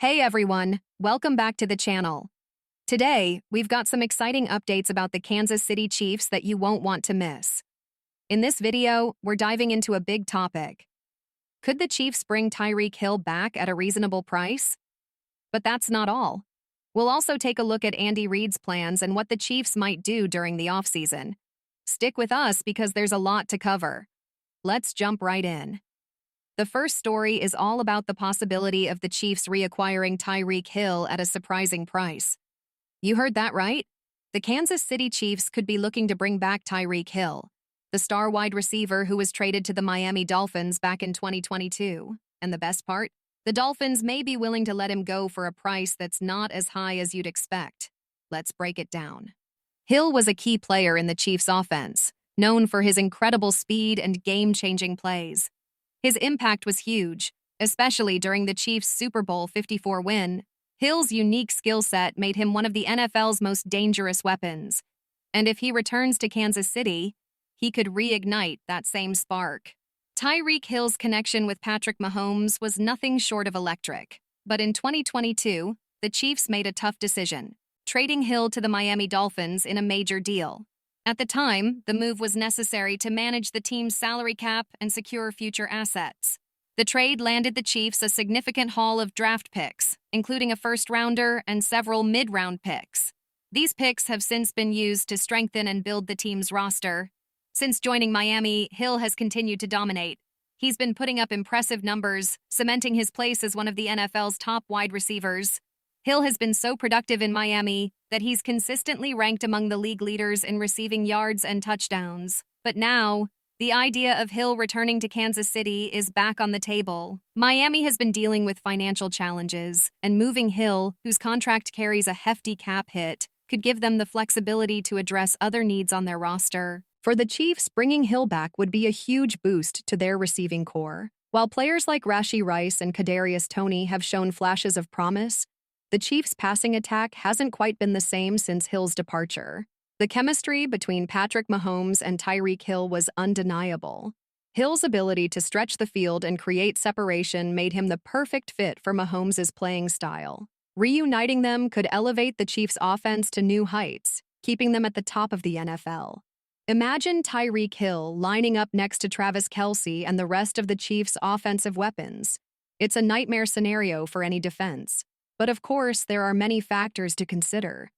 Hey everyone, welcome back to the channel. Today, we've got some exciting updates about the Kansas City Chiefs that you won't want to miss. In this video, we're diving into a big topic. Could the Chiefs bring Tyreek Hill back at a reasonable price? But that's not all. We'll also take a look at Andy Reid's plans and what the Chiefs might do during the offseason. Stick with us because there's a lot to cover. Let's jump right in. The first story is all about the possibility of the Chiefs reacquiring Tyreek Hill at a surprising price. You heard that right? The Kansas City Chiefs could be looking to bring back Tyreek Hill, the star wide receiver who was traded to the Miami Dolphins back in 2022. And the best part? The Dolphins may be willing to let him go for a price that's not as high as you'd expect. Let's break it down. Hill was a key player in the Chiefs' offense, known for his incredible speed and game-changing plays. His impact was huge, especially during the Chiefs' Super Bowl 54 win. Hill's unique skill set made him one of the NFL's most dangerous weapons. And if he returns to Kansas City, he could reignite that same spark. Tyreek Hill's connection with Patrick Mahomes was nothing short of electric. But in 2022, the Chiefs made a tough decision, trading Hill to the Miami Dolphins in a major deal. At the time, the move was necessary to manage the team's salary cap and secure future assets. The trade landed the Chiefs a significant haul of draft picks, including a first-rounder and several mid-round picks. These picks have since been used to strengthen and build the team's roster. Since joining Miami, Hill has continued to dominate. He's been putting up impressive numbers, cementing his place as one of the NFL's top wide receivers. Hill has been so productive in Miami that he's consistently ranked among the league leaders in receiving yards and touchdowns. But now, the idea of Hill returning to Kansas City is back on the table. Miami has been dealing with financial challenges, and moving Hill, whose contract carries a hefty cap hit, could give them the flexibility to address other needs on their roster. For the Chiefs, bringing Hill back would be a huge boost to their receiving core. While players like Rashee Rice and Kadarius Toney have shown flashes of promise, the Chiefs' passing attack hasn't quite been the same since Hill's departure. The chemistry between Patrick Mahomes and Tyreek Hill was undeniable. Hill's ability to stretch the field and create separation made him the perfect fit for Mahomes' playing style. Reuniting them could elevate the Chiefs' offense to new heights, keeping them at the top of the NFL. Imagine Tyreek Hill lining up next to Travis Kelce and the rest of the Chiefs' offensive weapons. It's a nightmare scenario for any defense. But of course, there are many factors to consider.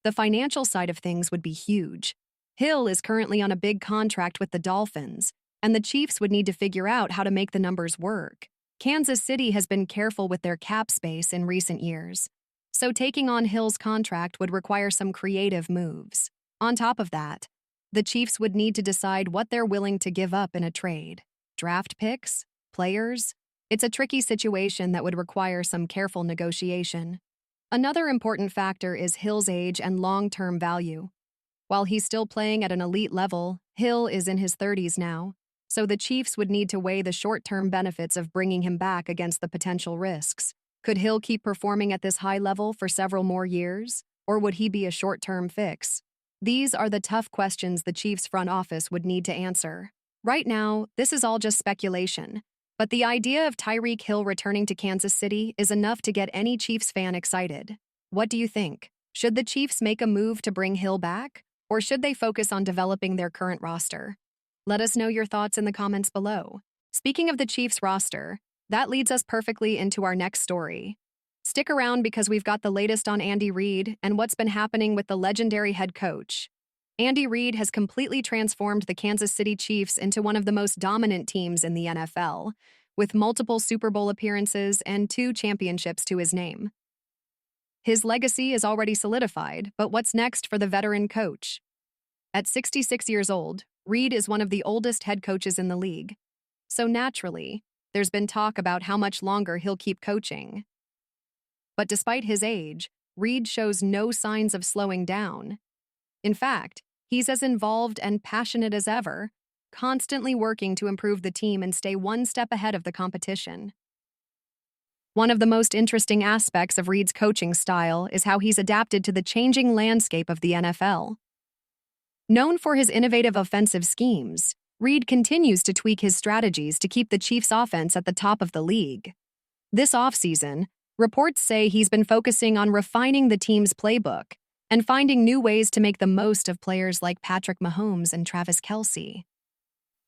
The financial side of things would be huge. Hill is currently on a big contract with the Dolphins, and the Chiefs would need to figure out how to make the numbers work. Kansas City has been careful with their cap space in recent years, so taking on Hill's contract would require some creative moves. On top of that, the Chiefs would need to decide what they're willing to give up in a trade. Draft picks? Players? It's a tricky situation that would require some careful negotiation. Another important factor is Hill's age and long-term value. While he's still playing at an elite level, Hill is in his 30s now, so the Chiefs would need to weigh the short-term benefits of bringing him back against the potential risks. Could Hill keep performing at this high level for several more years, or would he be a short-term fix? These are the tough questions the Chiefs' front office would need to answer. Right now, this is all just speculation. But the idea of Tyreek Hill returning to Kansas City is enough to get any Chiefs fan excited. What do you think? Should the Chiefs make a move to bring Hill back, or should they focus on developing their current roster? Let us know your thoughts in the comments below. Speaking of the Chiefs roster, that leads us perfectly into our next story. Stick around because we've got the latest on Andy Reid and what's been happening with the legendary head coach. Andy Reid has completely transformed the Kansas City Chiefs into one of the most dominant teams in the NFL, with multiple Super Bowl appearances and 2 championships to his name. His legacy is already solidified, but what's next for the veteran coach? At 66 years old, Reid is one of the oldest head coaches in the league. So naturally, there's been talk about how much longer he'll keep coaching. But despite his age, Reid shows no signs of slowing down. In fact, he's as involved and passionate as ever, constantly working to improve the team and stay one step ahead of the competition. One of the most interesting aspects of Reid's coaching style is how he's adapted to the changing landscape of the NFL. Known for his innovative offensive schemes, Reid continues to tweak his strategies to keep the Chiefs' offense at the top of the league. This offseason, Reports say he's been focusing on refining the team's playbook and finding new ways to make the most of players like Patrick Mahomes and Travis Kelce.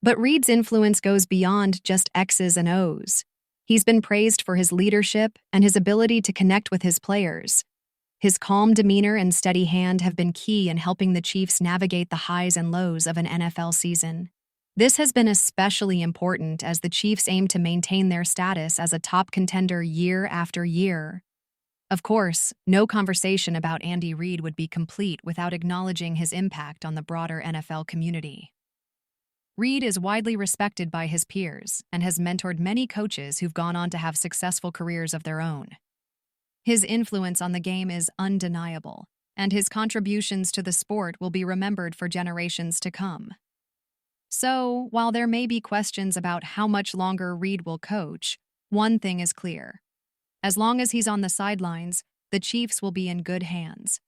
But Reid's influence goes beyond just X's and O's. He's been praised for his leadership and his ability to connect with his players. His calm demeanor and steady hand have been key in helping the Chiefs navigate the highs and lows of an NFL season. This has been especially important as the Chiefs aim to maintain their status as a top contender year after year. Of course, no conversation about Andy Reid would be complete without acknowledging his impact on the broader NFL community. Reid is widely respected by his peers and has mentored many coaches who've gone on to have successful careers of their own. His influence on the game is undeniable, and his contributions to the sport will be remembered for generations to come. So, while there may be questions about how much longer Reid will coach, one thing is clear. As long as he's on the sidelines, the Chiefs will be in good hands.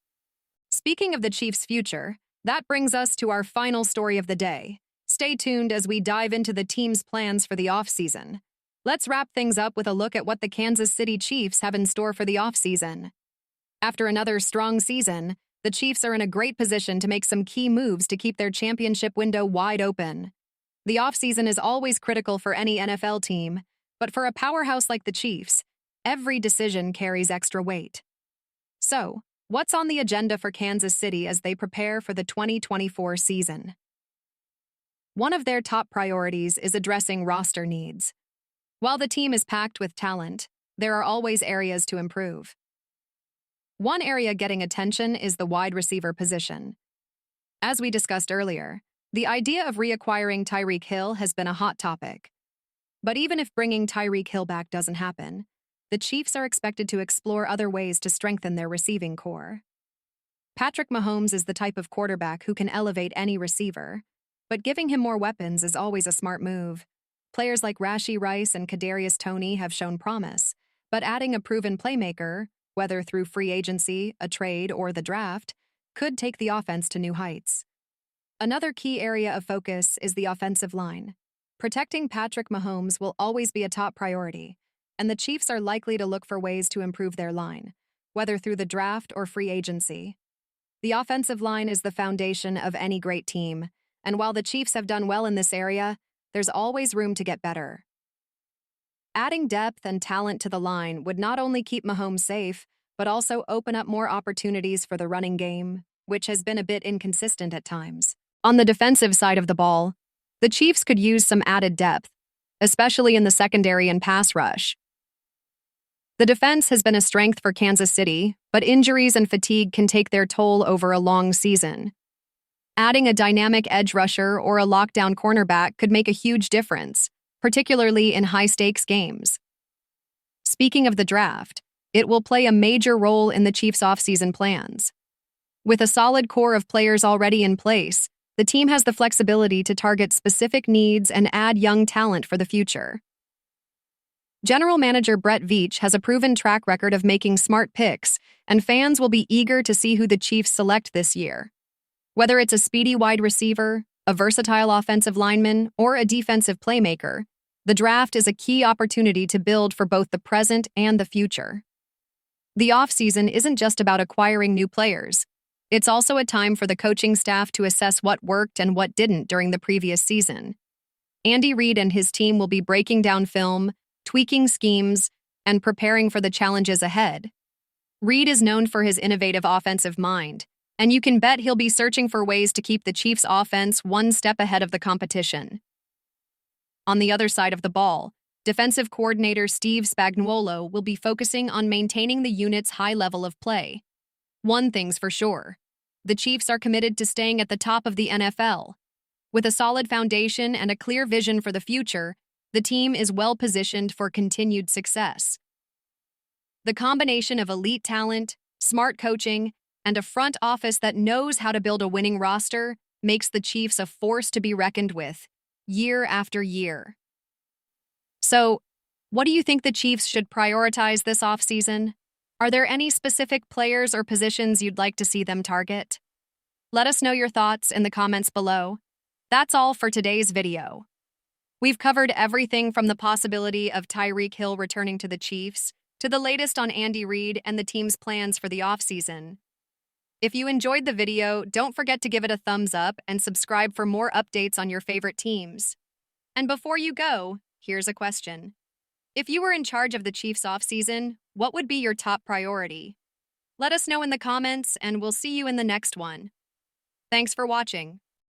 Speaking of the Chiefs' future, that brings us to our final story of the day. Stay tuned as we dive into the team's plans for the offseason. Let's wrap things up with a look at what the Kansas City Chiefs have in store for the offseason. After another strong season, the Chiefs are in a great position to make some key moves to keep their championship window wide open. The offseason is always critical for any NFL team, but for a powerhouse like the Chiefs, every decision carries extra weight. So, what's on the agenda for Kansas City as they prepare for the 2024 season? One of their top priorities is addressing roster needs. While the team is packed with talent, there are always areas to improve. One area getting attention is the wide receiver position. As we discussed earlier, the idea of reacquiring Tyreek Hill has been a hot topic. But even if bringing Tyreek Hill back doesn't happen, the Chiefs are expected to explore other ways to strengthen their receiving core. Patrick Mahomes is the type of quarterback who can elevate any receiver, but giving him more weapons is always a smart move. Players like Rashee Rice and Kadarius Toney have shown promise, but adding a proven playmaker, whether through free agency, a trade, or the draft, could take the offense to new heights. Another key area of focus is the offensive line. Protecting Patrick Mahomes will always be a top priority, and the Chiefs are likely to look for ways to improve their line, whether through the draft or free agency. The offensive line is the foundation of any great team, and while the Chiefs have done well in this area, there's always room to get better. Adding depth and talent to the line would not only keep Mahomes safe, but also open up more opportunities for the running game, which has been a bit inconsistent at times. On the defensive side of the ball, the Chiefs could use some added depth, especially in the secondary and pass rush. The defense has been a strength for Kansas City, but injuries and fatigue can take their toll over a long season. Adding a dynamic edge rusher or a lockdown cornerback could make a huge difference, particularly in high-stakes games. Speaking of the draft, it will play a major role in the Chiefs' offseason plans. With a solid core of players already in place, the team has the flexibility to target specific needs and add young talent for the future. General Manager Brett Veach has a proven track record of making smart picks, and fans will be eager to see who the Chiefs select this year. Whether it's a speedy wide receiver, a versatile offensive lineman, or a defensive playmaker, the draft is a key opportunity to build for both the present and the future. The offseason isn't just about acquiring new players. It's also a time for the coaching staff to assess what worked and what didn't during the previous season. Andy Reid and his team will be breaking down film, tweaking schemes, and preparing for the challenges ahead. Reid is known for his innovative offensive mind, and you can bet he'll be searching for ways to keep the Chiefs' offense one step ahead of the competition. On the other side of the ball, defensive coordinator Steve Spagnuolo will be focusing on maintaining the unit's high level of play. One thing's for sure, the Chiefs are committed to staying at the top of the NFL. With a solid foundation and a clear vision for the future, the team is well-positioned for continued success. The combination of elite talent, smart coaching, and a front office that knows how to build a winning roster makes the Chiefs a force to be reckoned with, year after year. So, what do you think the Chiefs should prioritize this offseason? Are there any specific players or positions you'd like to see them target? Let us know your thoughts in the comments below. That's all for today's video. We've covered everything from the possibility of Tyreek Hill returning to the Chiefs to the latest on Andy Reid and the team's plans for the offseason. If you enjoyed the video, don't forget to give it a thumbs up and subscribe for more updates on your favorite teams. And before you go, here's a question. If you were in charge of the Chiefs offseason, what would be your top priority? Let us know in the comments, and we'll see you in the next one. Thanks for watching.